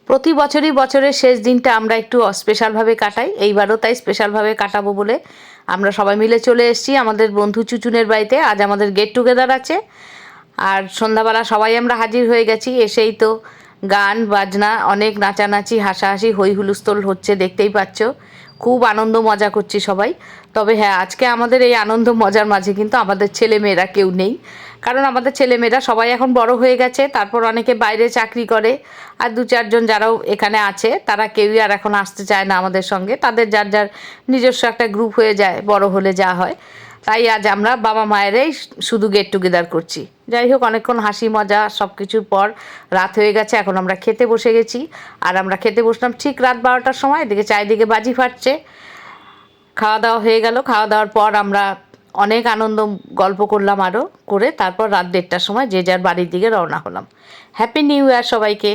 প্রতি বছরই বছরের শেষ দিনটা আমরা একটু স্পেশালভাবে কাটাই, এইবারও তাই স্পেশালভাবে কাটাবো বলে আমরা সবাই মিলে চলে এসেছি আমাদের বন্ধু চুচুনের বাড়িতে। আজ আমাদের গেট টুগেদার আছে, আর সন্ধ্যাবেলা সবাই আমরা হাজির হয়ে গেছি। এসেই তো গান বাজনা, অনেক নাচানাচি, হাসাহাসি, হই হুলস্থল হচ্ছে, দেখতেই পাচ্ছ। খুব আনন্দ মজা করছি সবাই। তবে হ্যাঁ, আজকে আমাদের এই আনন্দ মজার মাঝে কিন্তু আমাদের ছেলেমেয়েরা কেউ নেই, কারণ আমাদের ছেলেমেয়েরা সবাই এখন বড় হয়ে গেছে। তারপর অনেকে বাইরে চাকরি করে, আর দু চারজন যারাও এখানে আছে তারা কেউই আর এখন আসতে চায় না আমাদের সঙ্গে। তাদের যার যার নিজস্ব একটা গ্রুপ হয়ে যায় বড় হলে যা হয়। তাই আজ আমরা বাবা মায়েরাই শুধু গেট টুগেদার করছি। যাই হোক, অনেকক্ষণ হাসি মজা সব কিছুর পর রাত হয়ে গেছে, এখন আমরা খেতে বসে গেছি। আর আমরা খেতে বসলাম ঠিক রাত 12টার সময়। এদিকে চারিদিকে বাজি ফাটছে। খাওয়া দাওয়া হয়ে গেল। খাওয়া দাওয়ার পর আমরা অনেক আনন্দ গল্প করলাম, আরও করে তারপর রাত 1:30টার সময় যে যার বাড়ির দিকে রওনা হলাম। হ্যাপি নিউ ইয়ার সবাইকে।